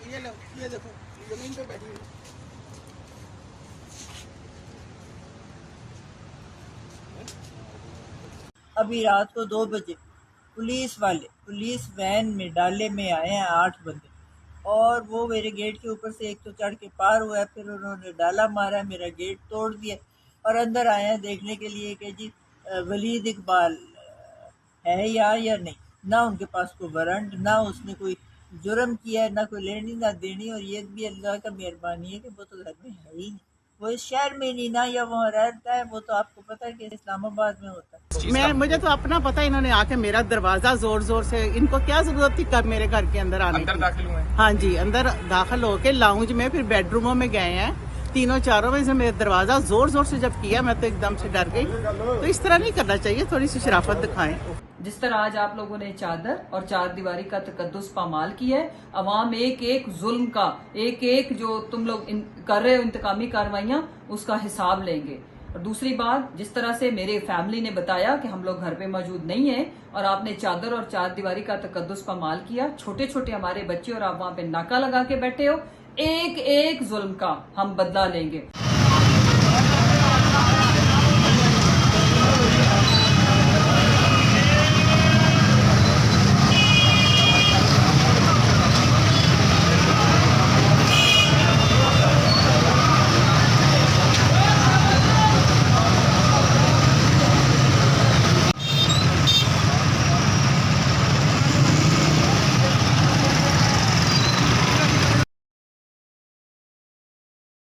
ये लो, ये देखो जमीन पे बैठी हुई। अभी रात को 2 बजे पुलिस वाले पुलिस वैन में डाले में आए हैं 8 बंदे, और वो मेरे गेट के ऊपर से एक तो चढ़ के पार हुआ है, फिर उन्होंने डाला मारा, मेरा गेट तोड़ दिया और अंदर आए हैं देखने के लिए कि जी वलीद इकबाल है या नहीं। ना उनके पास कोई वारंट, ना उसने कोई जुर्म किया है, ना कोई लेनी ना देनी, और ये भी अल्लाह का मेहरबानी है कि वो तो घर में है ही नहीं, वो इस शहर में नहीं, ना या वहाँ रहता है। वो तो आपको पता है कि इस्लामाबाद में होता है। मुझे तो अपना पता, इन्होंने आके मेरा दरवाजा जोर जोर से, इनको क्या जरूरत थी कब मेरे घर के अंदर आने की। दाखिल हुए? हाँ जी, अंदर दाखिल होके लाउंज में, फिर बेडरूमों में गए हैं, तीनों चारों में से मेरा दरवाजा जोर जोर से जब किया, मैं तो एकदम से डर गई। तो इस तरह नहीं करना चाहिए, थोड़ी सी शराफत दिखाएं। जिस तरह आज आप लोगों ने चादर और चार दीवारी का तकद्दुस पामाल किया है, अवाम एक एक जुल्म का, एक एक जो तुम लोग कर रहे हो इंतकामी कार्रवाइयां, उसका हिसाब लेंगे। और दूसरी बात, जिस तरह से मेरे फैमिली ने बताया कि हम लोग घर पे मौजूद नहीं है और आपने चादर और चार दीवारी का तकद्दुस पामाल किया, छोटे छोटे हमारे बच्चे और आप वहां पे नाका लगा के बैठे हो, एक एक जुल्म का हम बदला लेंगे।